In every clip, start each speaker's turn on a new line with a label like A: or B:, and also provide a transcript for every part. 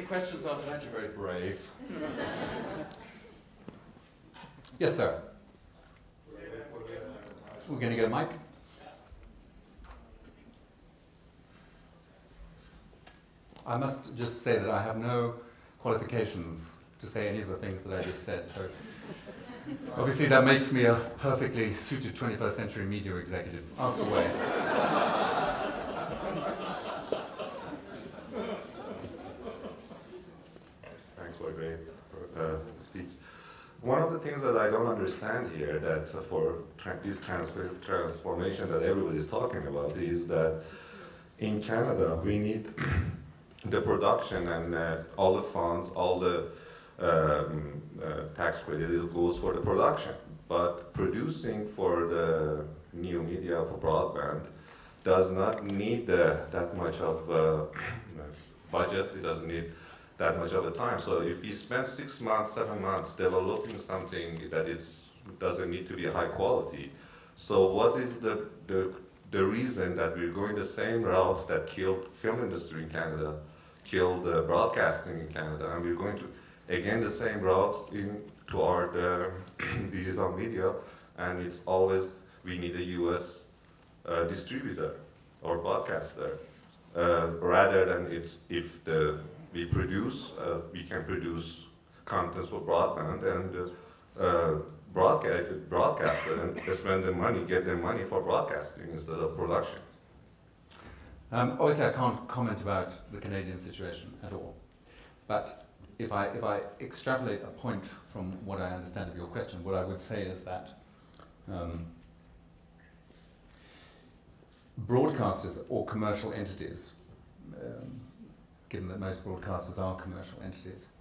A: questions after that? You're very brave. Yes, sir. We're going to get a mic. I must just say that I have no qualifications to say any of the things that I just said, so obviously that makes me a perfectly suited 21st century media executive. Ask away.
B: Thanks for a great speech. One of the things that I don't understand here, that for this transformation that everybody's talking about, is that in Canada we need the production and all the funds, all the tax credit goes for the production. But producing for the new media, for broadband, does not need that much of budget. It doesn't need that much of the time. So if we spend 6 months, 7 months developing something that doesn't need to be high quality, so what is the reason that we're going the same route that killed film industry in Canada, killed broadcasting in Canada, and we're going to again the same route to our digital media, and it's always we need a US distributor or broadcaster, rather than we can produce content for broadband and broadcast it and spend the money, get the money for broadcasting instead of production.
A: Obviously I can't comment about the Canadian situation at all, but if I extrapolate a point from what I understand of your question, what I would say is that broadcasters or commercial entities, given that most broadcasters are commercial entities,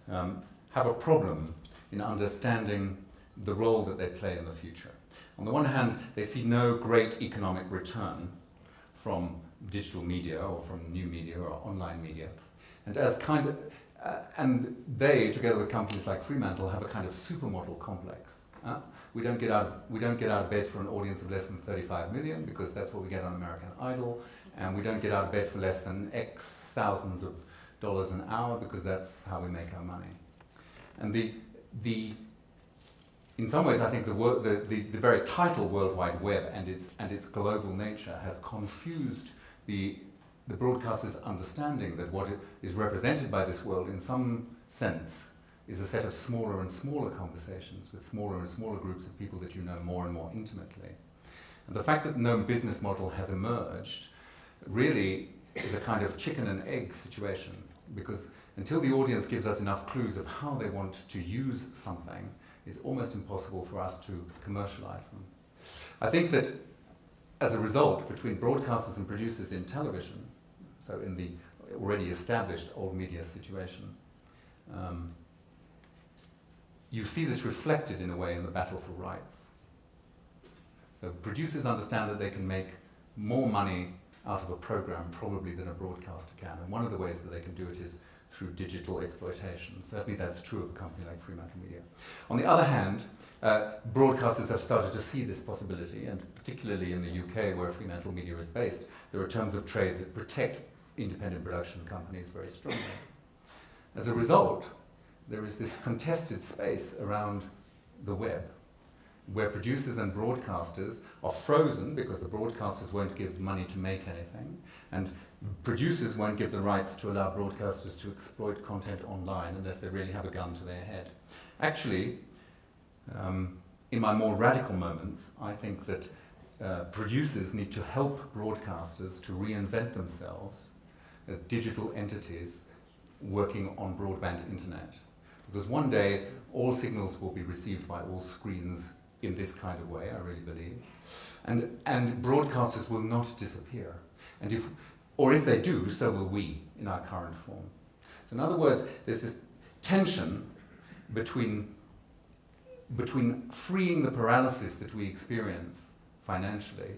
A: have a problem in understanding the role that they play in the future. On the one hand, they see no great economic return from digital media or from new media or online media, and and they, together with companies like Fremantle, have a kind of supermodel complex. We don't get out of bed for an audience of less than 35 million because that's what we get on American Idol, and we don't get out of bed for less than X thousands of dollars an hour because that's how we make our money. And in some ways, I think the very title World Wide Web and its global nature has confused the broadcaster's understanding that what is represented by this world in some sense is a set of smaller and smaller conversations with smaller and smaller groups of people that you know more and more intimately. And the fact that no business model has emerged really is a kind of chicken and egg situation, because until the audience gives us enough clues of how they want to use something, it's almost impossible for us to commercialize them. I think that as a result, between broadcasters and producers in television, so in the already established old media situation, you see this reflected in a way in the battle for rights. So producers understand that they can make more money out of a program probably than a broadcaster can, and one of the ways that they can do it is through digital exploitation. Certainly that's true of a company like Fremantle Media. On the other hand, broadcasters have started to see this possibility, and particularly in the UK where Fremantle Media is based, there are terms of trade that protect independent production companies very strongly. As a result, there is this contested space around the web where producers and broadcasters are frozen because the broadcasters won't give money to make anything, and producers won't give the rights to allow broadcasters to exploit content online unless they really have a gun to their head. Actually, in my more radical moments, I think that producers need to help broadcasters to reinvent themselves as digital entities working on broadband internet. Because one day, all signals will be received by all screens in this kind of way, I really believe. And broadcasters will not disappear. And if they do, so will we in our current form. So in other words, there's this tension between freeing the paralysis that we experience financially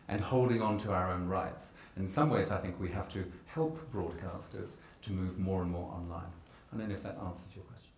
A: and holding on to our own rights. And in some ways, I think we have to help broadcasters to move more and more online. I don't know if that answers your question.